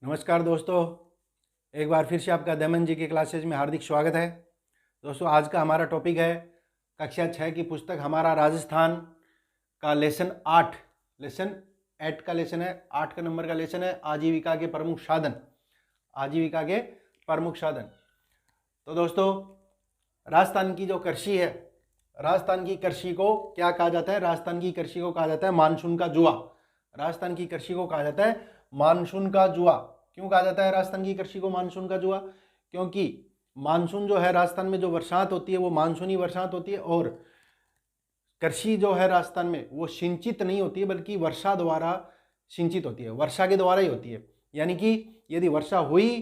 नमस्कार दोस्तों, एक बार फिर से आपका दमन जी की क्लासेज में हार्दिक स्वागत है। दोस्तों, आज का हमारा टॉपिक है कक्षा 6 की पुस्तक हमारा राजस्थान का लेसन 8 का लेसन है। 8 का नंबर का लेसन है आजीविका के प्रमुख साधन। आजीविका के प्रमुख साधन। तो दोस्तों, राजस्थान की जो कृषि है, राजस्थान की कृषि को क्या कहा जाता है? राजस्थान की कृषि को कहा जाता है मानसून का जुआ। राजस्थान की कृषि को कहा जाता है मानसून का जुआ। क्यों कहा जाता है राजस्थान की कृषि को मानसून का जुआ? क्योंकि मानसून जो है राजस्थान में जो बरसात होती है वो मानसूनी बरसात होती है, और कृषि जो है राजस्थान में वो सिंचित नहीं होती है बल्कि वर्षा द्वारा सिंचित होती है, वर्षा के द्वारा ही होती है। यानी कि यदि वर्षा हुई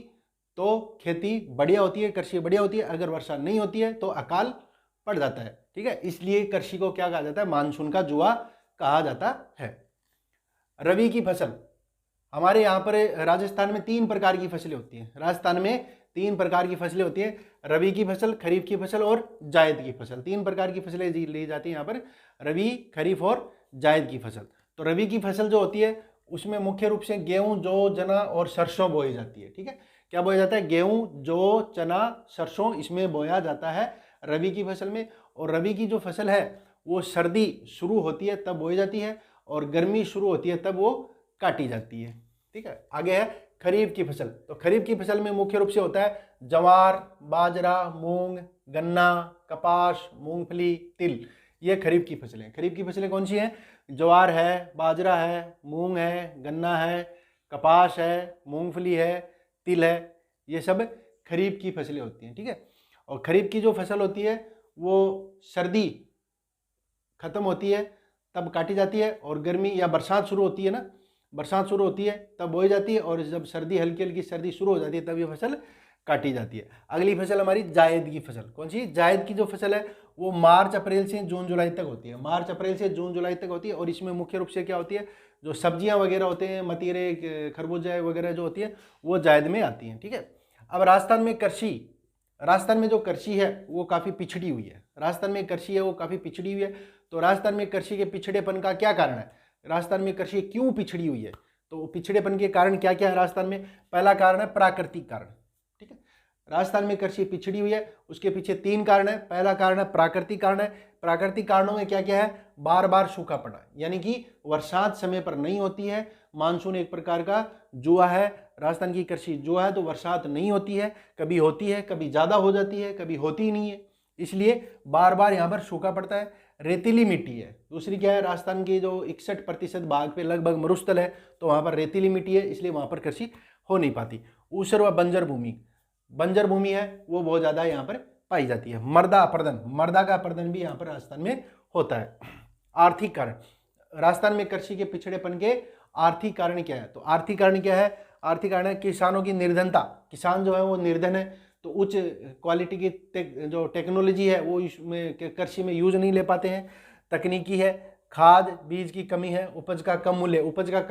तो खेती बढ़िया होती है, कृषि बढ़िया होती है। अगर वर्षा नहीं होती है तो अकाल पड़ जाता है। ठीक है, इसलिए कृषि को क्या कहा जाता है? मानसून का जुआ कहा जाता है। रबी की फसल, हमारे यहाँ पर राजस्थान में 3 प्रकार की फसलें होती हैं। राजस्थान में 3 प्रकार की फसलें होती हैं, रबी की फसल, खरीफ की फसल और जायद की फसल। 3 प्रकार की फसलें ली जाती हैं यहाँ पर, रबी, खरीफ और जायद की फसल। तो रबी की फसल जो होती है उसमें मुख्य रूप से गेहूं, जौ, चना और सरसों बोई जाती है। ठीक है, क्या बोया जाता है? गेहूं, जौ, चना, सरसों, इसमें बोया जाता है रबी की फसल में। और रबी की जो फसल है वो सर्दी शुरू होती है तब बोई जाती है, और गर्मी शुरू होती है तब वो काटी जाती है। ठीक है, आगे है खरीफ की फसल। तो खरीफ की फसल में मुख्य रूप से होता है ज्वार, बाजरा, मूंग, गन्ना, कपास, मूंगफली, तिल। ये खरीफ की फसलें। खरीफ की फसलें कौन सी हैं? ज्वार है, बाजरा है, मूंग है, गन्ना है, कपास है, मूंगफली है, तिल है। ये सब खरीफ की फसलें होती हैं। ठीक है, और खरीफ की जो फसल होती है वो सर्दी खत्म होती है तब काटी जाती है, और गर्मी या बरसात शुरू होती है ना, बरसात शुरू होती है तब बोई जाती है, और जब सर्दी, हल्की हल्की सर्दी शुरू हो जाती है तब ये फसल काटी जाती है। अगली फसल हमारी जायद की फसल। कौन सी? जायद की जो फसल है वो मार्च अप्रैल से जून जुलाई तक होती है। मार्च अप्रैल से जून जुलाई तक होती है, और इसमें मुख्य रूप से क्या होती है? जो सब्जियां वगैरह होते हैं, मतीरे, खरबूजा वगैरह जो होती है वो जायद में आती हैं। ठीक है, अब राजस्थान में कृषि, राजस्थान में जो कृषि है वो काफ़ी पिछड़ी हुई है। राजस्थान में कृषि है वो काफ़ी पिछड़ी हुई है। तो राजस्थान में कृषि के पिछड़ेपन का क्या कारण है? राजस्थान में कृषि क्यों पिछड़ी हुई है? तो पिछड़ेपन के कारण क्या क्या है राजस्थान में? पहला कारण है प्राकृतिक कारण। ठीक है, राजस्थान में कृषि पिछड़ी हुई है, उसके पीछे 3 कारण है। पहला कारण है प्राकृतिक कारण है। प्राकृतिक कारणों में क्या क्या है? बार बार सूखा पड़ना, यानी कि बरसात समय पर नहीं होती है। मानसून एक प्रकार का जुआ है। राजस्थान की कृषि जुआ है, तो बरसात नहीं होती है, कभी होती है, कभी ज़्यादा हो जाती है, कभी होती ही नहीं है, इसलिए बार बार यहाँ पर सूखा पड़ता है। रेतीली मिट्टी है। दूसरी क्या है? राजस्थान की जो 61% भाग पे लगभग मरुस्थल है, तो वहाँ पर रेतीली मिट्टी है, इसलिए वहाँ पर कृषि हो नहीं पाती। ऊसर व बंजर भूमि, बंजर भूमि है वो बहुत ज़्यादा यहाँ पर पाई जाती है। मृदा अपर्दन, मृदा का अपर्दन भी यहाँ पर राजस्थान में होता है। आर्थिक कारण, राजस्थान में कृषि के पिछड़ेपन के आर्थिक कारण क्या है? तो आर्थिक कारण क्या है? आर्थिक कारण है किसानों की निर्धनता। किसान जो है वो निर्धन है, तो उच्च क्वालिटी की जो टेक्नोलॉजी है वो इसमें कृषि में यूज नहीं ले पाते हैं। तकनीकी है, खाद बीज की कमी है, उपज का कम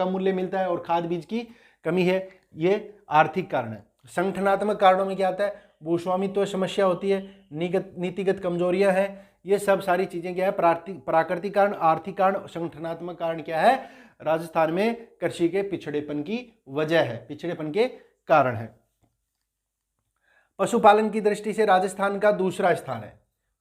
मूल्य मिलता है, और खाद बीज की कमी है। ये आर्थिक कारण है। संगठनात्मक कारणों में क्या आता है? भूस्वामित्व समस्या होती है, नीतिगत कमजोरियां हैं। ये सब सारी चीजें क्या है? प्राकृतिक कारण, आर्थिक कारण, संगठनात्मक कारण क्या है? राजस्थान में कृषि के पिछड़ेपन की वजह है, पिछड़ेपन के कारण है। पशुपालन की दृष्टि से राजस्थान का दूसरा स्थान है।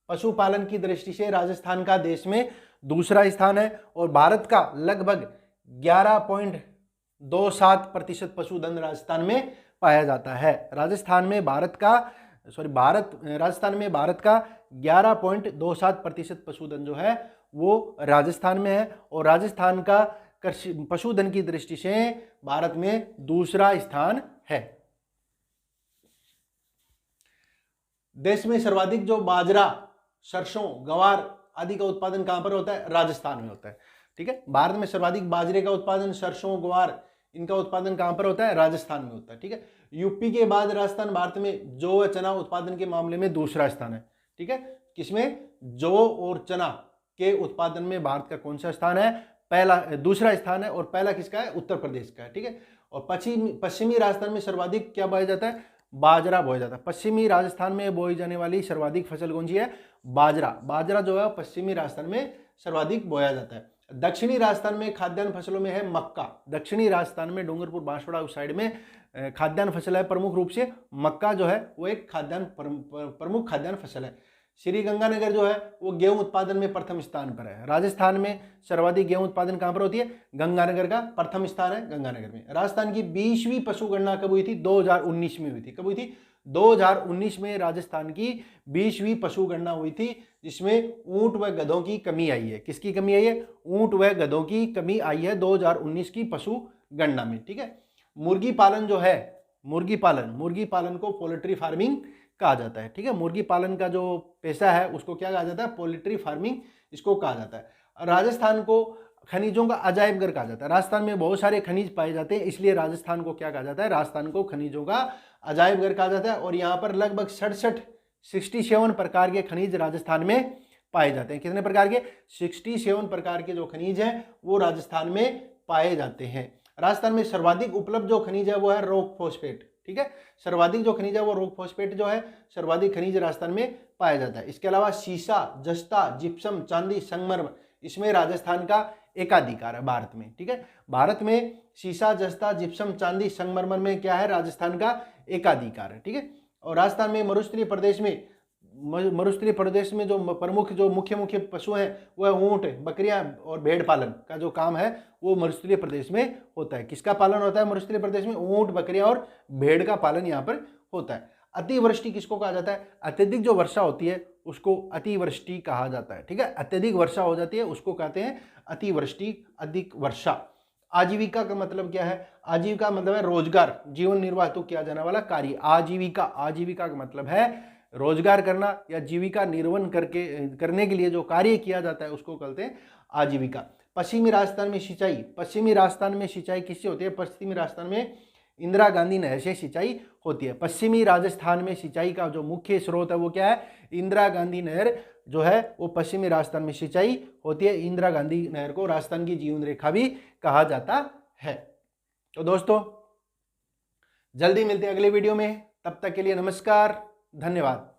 पशुपालन की दृष्टि से राजस्थान का देश में दूसरा स्थान है, और भारत का लगभग 11.27% पशुधन राजस्थान में पाया जाता है। राजस्थान में भारत का 11.27% पशुधन जो है वो राजस्थान में है, और राजस्थान का कृषि पशुधन की दृष्टि से भारत में दूसरा स्थान है। देश में सर्वाधिक जो बाजरा, सरसों, ग्वार आदि का उत्पादन कहां पर होता है? राजस्थान में होता है। ठीक है, भारत में सर्वाधिक बाजरे का उत्पादन, सरसों, ग्वार, इनका उत्पादन कहां पर होता है? राजस्थान में होता है। ठीक है, यूपी के बाद राजस्थान भारत में जौ व चना उत्पादन के मामले में दूसरा स्थान है। ठीक है, किसमें? जौ और चना के उत्पादन में भारत का कौन सा स्थान है? दूसरा स्थान है, और पहला किसका है? उत्तर प्रदेश का है। ठीक है, और पश्चिमी राजस्थान में सर्वाधिक क्या बोया जाता है? बाजरा बोया जाता है। पश्चिमी राजस्थान में बोई जाने वाली सर्वाधिक फसल कौन सी है? बाजरा। बाजरा जो है पश्चिमी राजस्थान में सर्वाधिक बोया जाता है। दक्षिणी राजस्थान में खाद्यान्न फसलों में है मक्का। दक्षिणी राजस्थान में डूंगरपुर बांसवाड़ा उस साइड में खाद्यान्न फसल है, प्रमुख रूप से मक्का जो है वो एक प्रमुख खाद्यान्न फसल है। श्री गंगानगर जो है वो गेहूं उत्पादन में प्रथम स्थान पर है। राजस्थान में सर्वाधिक गेहूं उत्पादन कहां पर होती है? गंगानगर का प्रथम स्थान है गंगानगर में। राजस्थान की 20वीं पशु गणना कब हुई थी? 2019 में हुई थी। कब हुई थी? 2019 में राजस्थान की 20वीं पशु गणना हुई थी, जिसमें ऊंट व गधों की कमी आई है। किसकी कमी आई है? ऊंट व गधों की कमी आई है 2019 की पशु गणना में। ठीक है। मुर्गी पालन जो है, मुर्गी पालन को पोल्ट्री फार्मिंग कहा जाता है। ठीक है। मुर्गी पालन का जो पेशा है उसको क्या कहा जाता है? पोल्ट्री फार्मिंग इसको कहा जाता है। राजस्थान को खनिजों का अजायब घर कहा जाता है। राजस्थान में बहुत सारे खनिज पाए जाते हैं, इसलिए राजस्थान को क्या कहा जाता है? राजस्थान को खनिजों का अजायब घर कहा जाता है। और यहाँ पर लगभग 67 प्रकार के खनिज राजस्थान में पाए जाते हैं। कितने प्रकार के? 67 प्रकार के जो खनिज हैं वो राजस्थान में पाए जाते हैं। राजस्थान में सर्वाधिक उपलब्ध जो खनिज है वो है रॉक फॉस्फेट। ठीक है। सर्वाधिक जो खनिज है वो रॉक फॉस्फेट जो है सर्वाधिक खनिज राजस्थान में पाया जाता है। इसके अलावा सीसा, जस्ता, जिप्सम, चांदी, संगमरमर, इसमें राजस्थान का एकाधिकार है भारत में। ठीक है। भारत में सीसा, जस्ता, जिप्सम, चांदी, संगमरमर में क्या है? राजस्थान का एकाधिकार है। ठीक है। और राजस्थान में मरुस्थलीय प्रदेश में जो प्रमुख जो मुख्य पशु हैं वो है ऊंट, बकरियां और भेड़ पालन का जो काम है वो मरुस्थलीय प्रदेश में होता है। किसका पालन होता है मरुस्थलीय प्रदेश में? ऊंट, बकरियां और भेड़ का पालन यहाँ पर होता है। अतिवृष्टि किसको कहा जाता है? अत्यधिक जो वर्षा होती है उसको अतिवृष्टि कहा जाता है। ठीक है। अत्यधिक वर्षा हो जाती है उसको कहते हैं अतिवृष्टि, अधिक वर्षा। आजीविका का मतलब क्या है? आजीविका मतलब है रोजगार, जीवन निर्वाह तो किया जाने वाला कार्य। आजीविका का मतलब है रोजगार करना या जीविका निर्वहन करने के लिए जो कार्य किया जाता है उसको कहते हैं आजीविका। पश्चिमी राजस्थान में सिंचाई किससे होती है? पश्चिमी राजस्थान में इंदिरा गांधी नहर से सिंचाई होती है। पश्चिमी राजस्थान में सिंचाई का जो मुख्य स्रोत है वो क्या है? इंदिरा गांधी नहर जो है वो पश्चिमी राजस्थान में सिंचाई होती है। इंदिरा गांधी नहर को राजस्थान की जीवन रेखा भी कहा जाता है। तो दोस्तों जल्दी मिलते हैं अगले वीडियो में, तब तक के लिए नमस्कार, धन्यवाद।